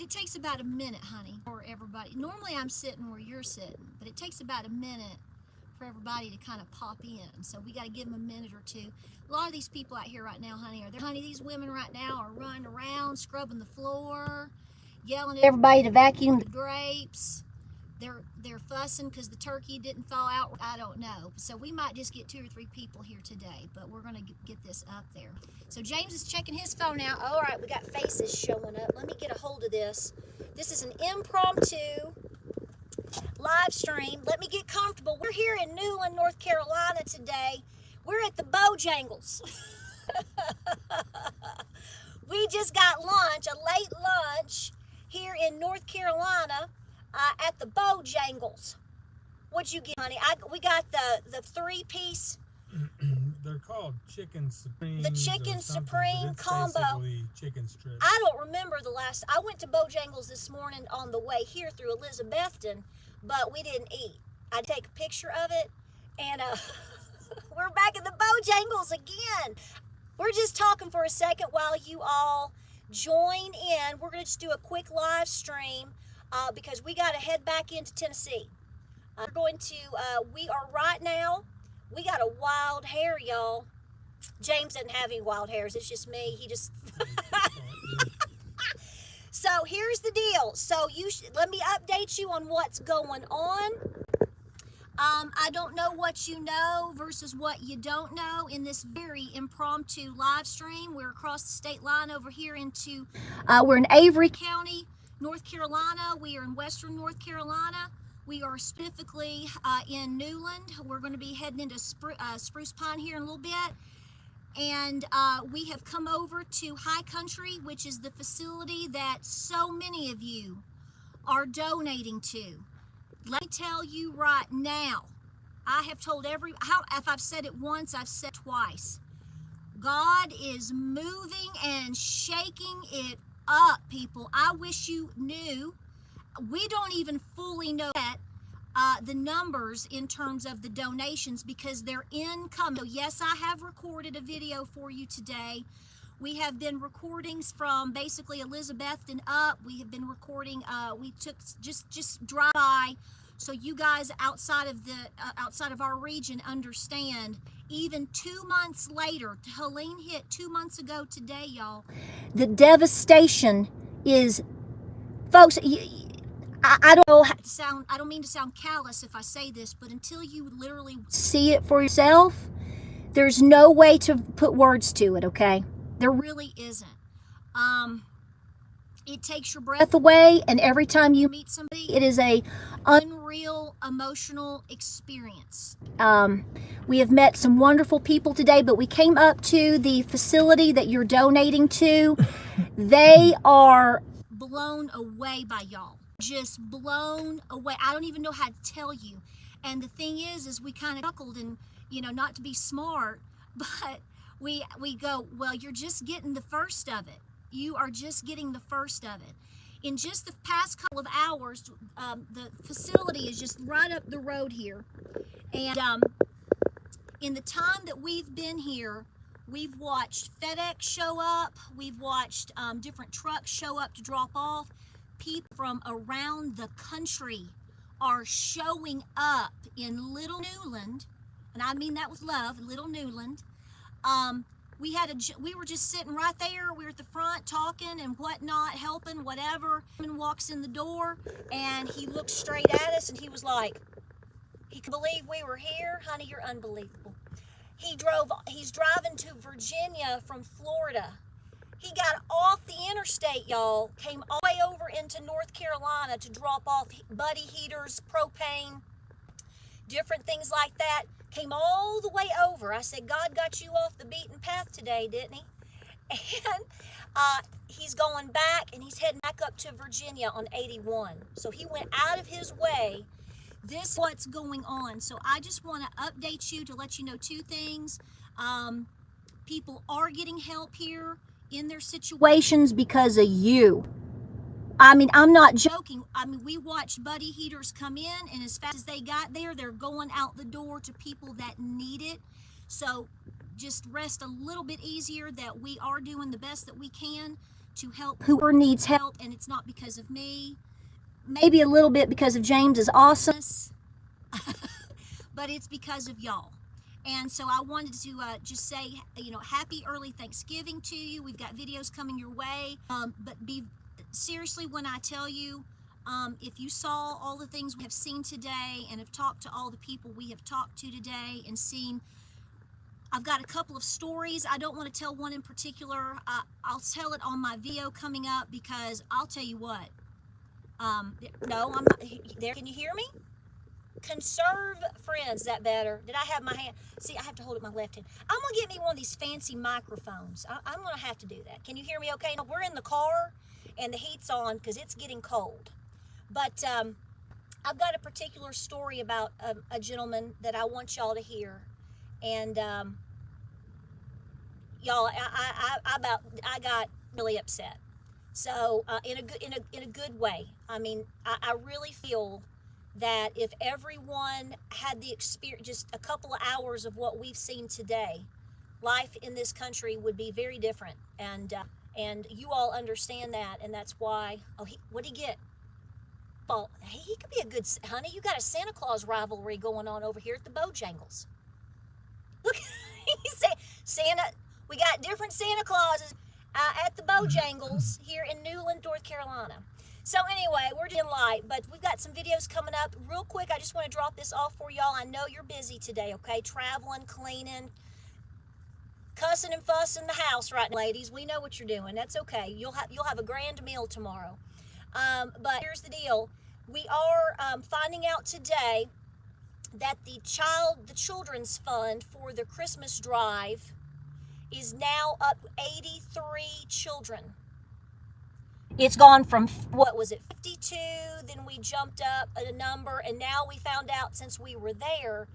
It takes about a minute, honey, for everybody. Normally I'm sitting where you're sitting, but it takes about a minute for everybody to kind of pop in. So we got to give them a minute or two. A lot of these people out here right now, honey, honey, these women right now are running around, scrubbing the floor, yelling at everybody to vacuum the grapes. They're fussing because the turkey didn't thaw out. I don't know. So we might just get 2 or 3 people here today, but we're going to get this up there. So James is checking his phone out. All right, we got faces showing up. Let me get a hold of this. This is an impromptu live stream. Let me get comfortable. We're here in Newland, North Carolina today. We're at the Bojangles. We just got lunch, a late lunch here in North Carolina at the Bojangles. What'd you get, honey? We got the 3-piece. They're called chicken supreme. The chicken supreme combo. Chicken strips. I don't remember the last. I went to Bojangles this morning on the way here through Elizabethton, but we didn't eat. I take a picture of it, and we're back at the Bojangles again. We're just talking for a second while you all join in. We're going to just do a quick live stream because we got to head back into Tennessee. We're going to, we are right now, we got a wild hair, y'all. James doesn't have any wild hairs. It's just me. He just... So here's the deal. So let me update you on what's going on. I don't know what you know versus what you don't know in this very impromptu live stream. We're across the state line over here into, we're in Avery County, North Carolina. We are in Western North Carolina. We are specifically in Newland. We're going to be heading into Spruce Pine here in a little bit. And we have come over to High Country, which is the facility that so many of you are donating to. Let me tell you right now, I have told if I've said it once, I've said it twice. God is moving and shaking it up, people. I wish you knew. We don't even fully know yet the numbers in terms of the donations because they're incoming. So yes, I have recorded a video for you today. We have been recordings from basically Elizabethton up. We have been recording. We took just drive by, so you guys outside of our region understand. Even 2 months later, Helene hit 2 months ago today, y'all. The devastation is, folks. I don't know how to sound. I don't mean to sound callous if I say this, but until you literally see it for yourself, there's no way to put words to it. Okay. There really isn't. It takes your breath away, and every time you meet somebody, it is a unreal emotional experience. We have met some wonderful people today, but we came up to the facility that you're donating to. They are blown away by y'all. Just blown away. I don't even know how to tell you. And the thing is we kind of chuckled and, you know, not to be smart, but we go, well, you're just getting the first of it. You are just getting the first of it. In just the past couple of hours, the facility is just right up the road here. And in the time that we've been here, we've watched FedEx show up. We've watched different trucks show up to drop off. People from around the country are showing up in Little Newland, and I mean that with love, Little Newland. We were just sitting right there. We were at the front talking and whatnot, helping, whatever. And walks in the door, and he looked straight at us, and he was like, he could believe we were here. Honey, you're unbelievable. He's driving to Virginia from Florida. He got off the interstate, y'all, came all the way over into North Carolina to drop off buddy heaters, propane, different things like that. Came all the way over. I said, God got you off the beaten path today, didn't he? And he's going back, and he's heading back up to Virginia on 81. So he went out of his way. This is what's going on. So I just want to update you to let you know 2 things. People are getting help here in their situations because of you. I mean, I'm not joking. I mean, we watched buddy heaters come in, and as fast as they got there, they're going out the door to people that need it. So just rest a little bit easier that we are doing the best that we can to help whoever needs help, and it's not because of me. Maybe a little bit because of James's awesomeness, but it's because of y'all. And so I wanted to just say, happy early Thanksgiving to you. We've got videos coming your way. But be seriously when I tell you, if you saw all the things we have seen today and have talked to all the people we have talked to today and seen, I've got a couple of stories. I don't want to tell one in particular. I'll tell it on my video coming up, because I'll tell you what. No, I'm not there. Can you hear me? Conserve friends. Is that better? Did I have my hand? See, I have to hold it with my left hand. I'm going to get me one of these fancy microphones. I'm going to have to do that. Can you hear me okay? Now, we're in the car and the heat's on because it's getting cold. But I've got a particular story about a gentleman that I want y'all to hear. And y'all, I got really upset. So in a good way. I mean, I really feel that if everyone had the experience, just a couple of hours of what we've seen today, life in this country would be very different. And you all understand that, and that's why. Oh, what'd he get? Well, hey, he could be a good, honey. You got a Santa Claus rivalry going on over here at the Bojangles. Look, he said, Santa. We got different Santa Clauses at the Bojangles here in Newland, North Carolina. So anyway, we're doing light, but we've got some videos coming up. Real quick, I just want to drop this off for y'all. I know you're busy today, okay? Traveling, cleaning, cussing and fussing the house right now, ladies. We know what you're doing. That's okay. You'll have a grand meal tomorrow. But here's the deal. We are finding out today that the children's fund for the Christmas drive is now up 83 children. It's gone from, what was it, 52, then we jumped up a number, and now we found out, since we were there,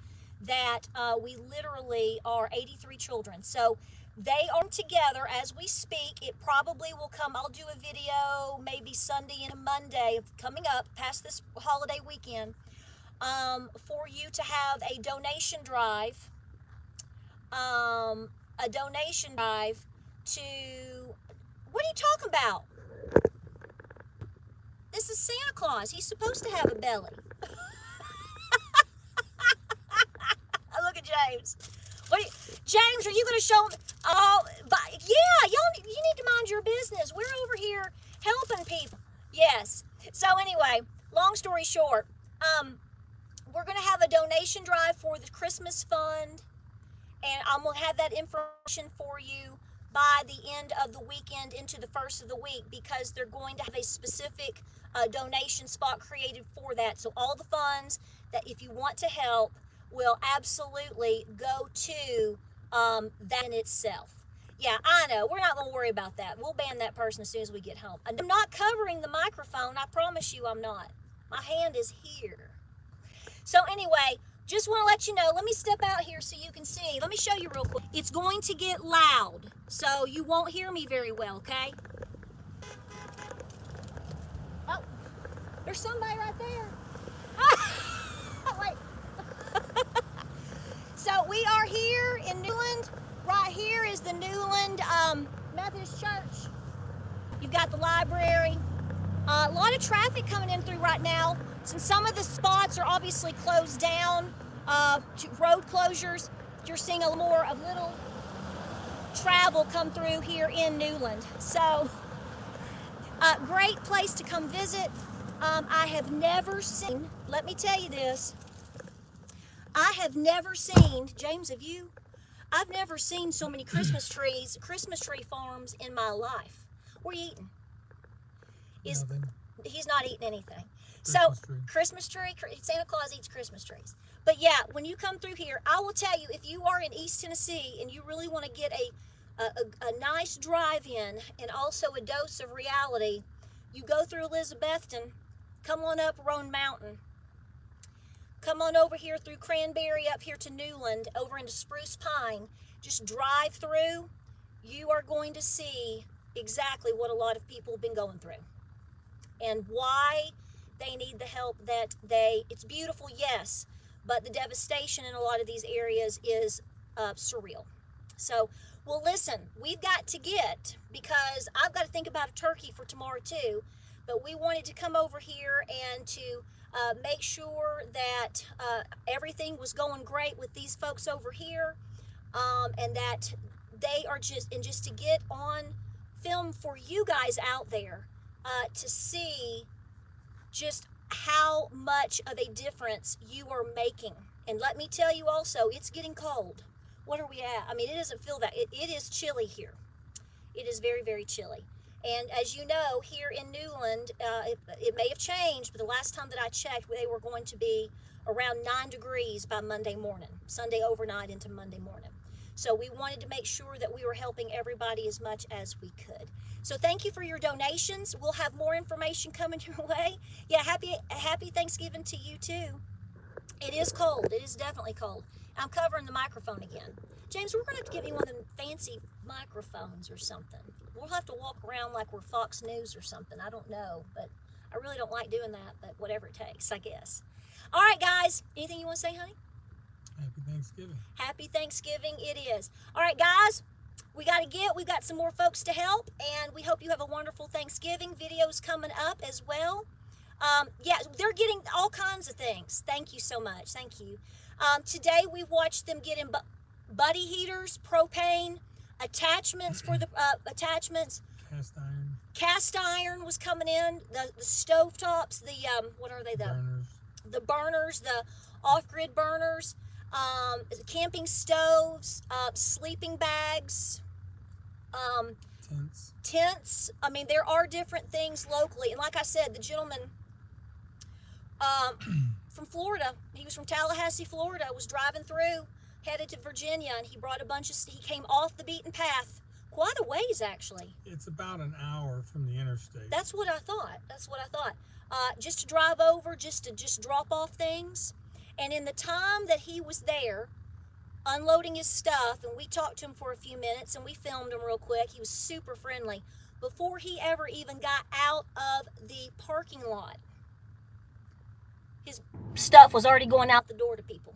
that we literally are 83 children. So they are together as we speak. It probably will come, I'll do a video maybe Sunday and Monday coming up past this holiday weekend, for you to have a donation drive, to, what are you talking about? This is Santa Claus. He's supposed to have a belly. Look at James. James, are you going to show me? Oh, yeah, you need to mind your business. We're over here helping people. Yes. So anyway, long story short, we're going to have a donation drive for the Christmas fund, and I'm going to have that information for you by the end of the weekend into the first of the week, because they're going to have a specific donation spot created for that. So all the funds that, if you want to help, will absolutely go to that in itself. Yeah, I know. We're not going to worry about that. We'll ban that person as soon as we get home. I'm not covering the microphone. I promise you I'm not. My hand is here. So anyway, just want to let you know, let me step out here so you can see. Let me show you real quick. It's going to get loud, so you won't hear me very well, okay? Oh, there's somebody right there. Oh, wait. So we are here in Newland. Right here is the Newland Methodist Church. You've got the library. A lot of traffic coming in through right now. Since some of the spots are obviously closed down, road closures, you're seeing a little travel come through here in Newland. So, great place to come visit. I have never seen, let me tell you this, I have never seen, James, have you? I've never seen so many Christmas tree farms in my life. What are you eating? Nothing. He's not eating anything. Christmas tree. Santa Claus eats Christmas trees. But yeah, when you come through here, I will tell you, if you are in East Tennessee and you really want to get a nice drive-in and also a dose of reality, you go through Elizabethton, come on up Roan Mountain, come on over here through Cranberry up here to Newland, over into Spruce Pine. Just drive through. You are going to see exactly what a lot of people have been going through and why they need the help that it's beautiful, yes, but the devastation in a lot of these areas is surreal. So Well, listen, we've got to get, because I've got to think about a turkey for tomorrow too, but we wanted to come over here and to make sure that everything was going great with these folks over here, and that they are just to get on film for you guys out there to see just how much of a difference you are making. And let me tell you also, it's getting cold. What are we at? I mean, it doesn't feel that. It is chilly here. It is very, very chilly. And as you know, here in Newland, it may have changed, but the last time that I checked, they were going to be around 9 degrees by Monday morning, Sunday overnight into Monday morning. So we wanted to make sure that we were helping everybody as much as we could. So thank you for your donations. We'll have more information coming your way. Yeah, happy Thanksgiving to you too. It is cold. It is definitely cold. I'm covering the microphone again. James, we're going to have to get me one of them fancy microphones or something. We'll have to walk around like we're Fox News or something. I don't know, but I really don't like doing that, but whatever it takes, I guess. All right, guys. Anything you want to say, honey? Happy Thanksgiving. Happy Thanksgiving it is. All right, guys. We've got some more folks to help, and we hope you have a wonderful Thanksgiving. Videos coming up as well. Yeah, they're getting all kinds of things. Thank you so much. Thank you. Today we watched them get in buddy heaters, propane, attachments for the attachments. Cast iron was coming in. The stove tops. The what are they? The burners. The off-grid burners. Camping stoves. Sleeping bags. Tents. I mean, there are different things locally, and like I said, the gentleman from Florida, he was from Tallahassee, Florida, was driving through, headed to Virginia, and he brought he came off the beaten path, quite a ways actually. It's about an hour from the interstate. That's what I thought. Just to drive over, just to drop off things, and in the time that he was there, unloading his stuff, and we talked to him for a few minutes, and we filmed him real quick. He was super friendly. Before he ever even got out of the parking lot, his stuff was already going out the door to people.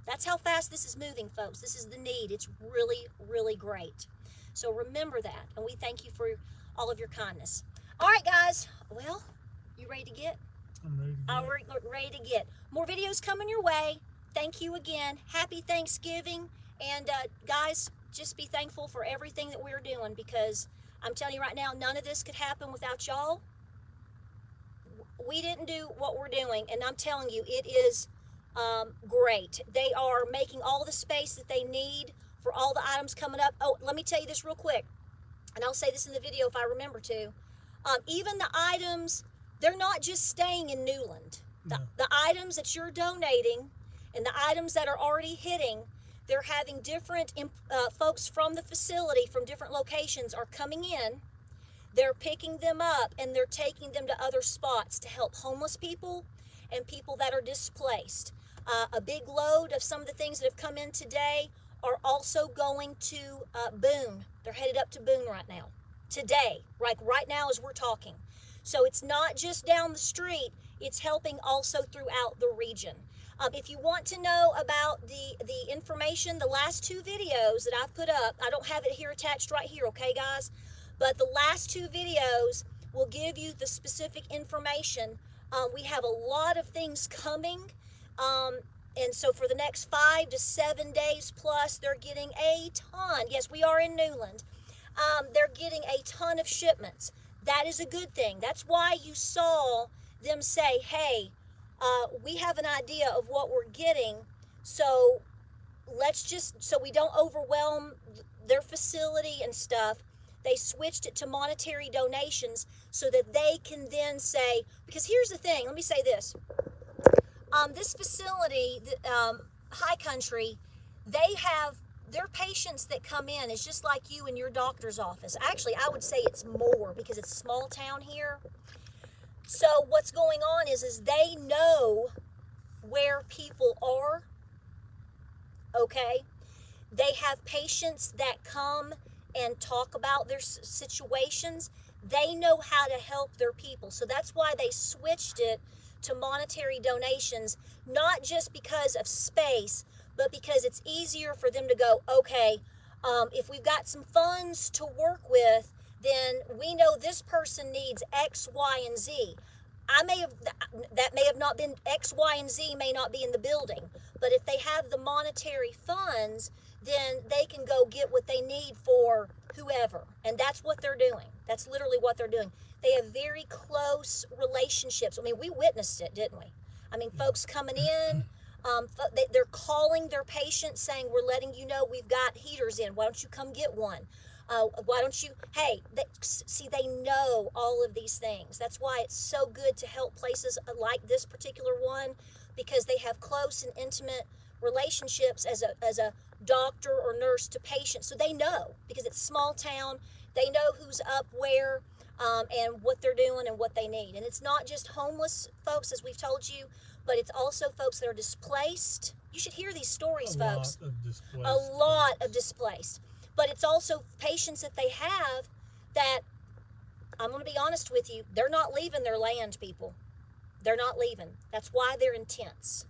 That's how fast this is moving, folks. This is the need. It's really, really great. So remember that, and we thank you for all of your kindness. All right, guys. Well, you ready to get? I'm ready to get. We're ready to get. More videos coming your way. Thank you again. Happy Thanksgiving. And guys, just be thankful for everything that we're doing, because I'm telling you right now, none of this could happen without y'all. We didn't do what we're doing, and I'm telling you, it is great. They are making all the space that they need for all the items coming up. Oh, let me tell you this real quick, and I'll say this in the video if I remember to. Even the items, they're not just staying in Newland. The items that you're donating and the items that are already hitting, they're having different folks from the facility from different locations are coming in. They're picking them up and they're taking them to other spots to help homeless people and people that are displaced. A big load of some of the things that have come in today are also going to Boone. They're headed up to Boone right now. Today, right now as we're talking. So it's not just down the street, it's helping also throughout the region. If you want to know about the information, the last 2 videos that I've put up, I don't have it here attached right here, okay guys? But the last 2 videos will give you the specific information. We have a lot of things coming. And so for the next 5 to 7 days plus, they're getting a ton. Yes, we are in Newland. They're getting a ton of shipments. That is a good thing. That's why you saw them say, hey, we have an idea of what we're getting, so so we don't overwhelm their facility and stuff. They switched it to monetary donations so that they can then say, because here's the thing, let me say this. This facility, High Country, they have their patients that come in. It's just like you in your doctor's office. Actually, I would say it's more because it's a small town here. So what's going on is they know where people are, okay? They have patients that come and talk about their situations. They know how to help their people. So that's why they switched it to monetary donations, not just because of space, but because it's easier for them to go, okay, If we've got some funds to work with, then we know this person needs X, Y, and Z. That may have not been X, Y, and Z may not be in the building, but if they have the monetary funds, then they can go get what they need for whoever, and that's what they're doing. That's literally what they're doing. They have very close relationships. I mean, we witnessed it, didn't we? I mean, folks coming in, they're calling their patients saying, we're letting you know we've got heaters in. Why don't you come get one? Why don't you, hey, they know all of these things. That's why it's so good to help places like this particular one, because they have close and intimate relationships as a doctor or nurse to patient. So they know, because it's small town, they know who's up where, and what they're doing and what they need. And it's not just homeless folks, as we've told you, but it's also folks that are displaced. You should hear these stories, folks. A lot of displaced. But it's also patients that they have that, I'm going to be honest with you, they're not leaving their land, people. They're not leaving. That's why they're intense.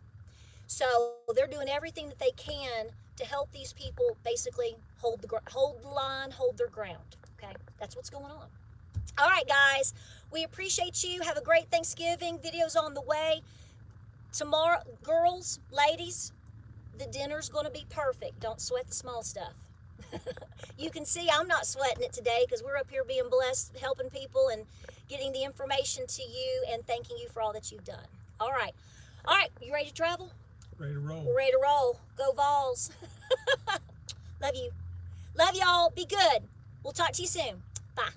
So they're doing everything that they can to help these people basically hold the line, hold their ground. Okay, that's what's going on. All right, guys, we appreciate you. Have a great Thanksgiving. Video's on the way. Tomorrow, girls, ladies, the dinner's going to be perfect. Don't sweat the small stuff. You can see I'm not sweating it today because we're up here being blessed, helping people and getting the information to you and thanking you for all that you've done. All right. You ready to travel? Ready to roll. We're ready to roll. Go Vols. Love you. Love y'all. Be good. We'll talk to you soon. Bye.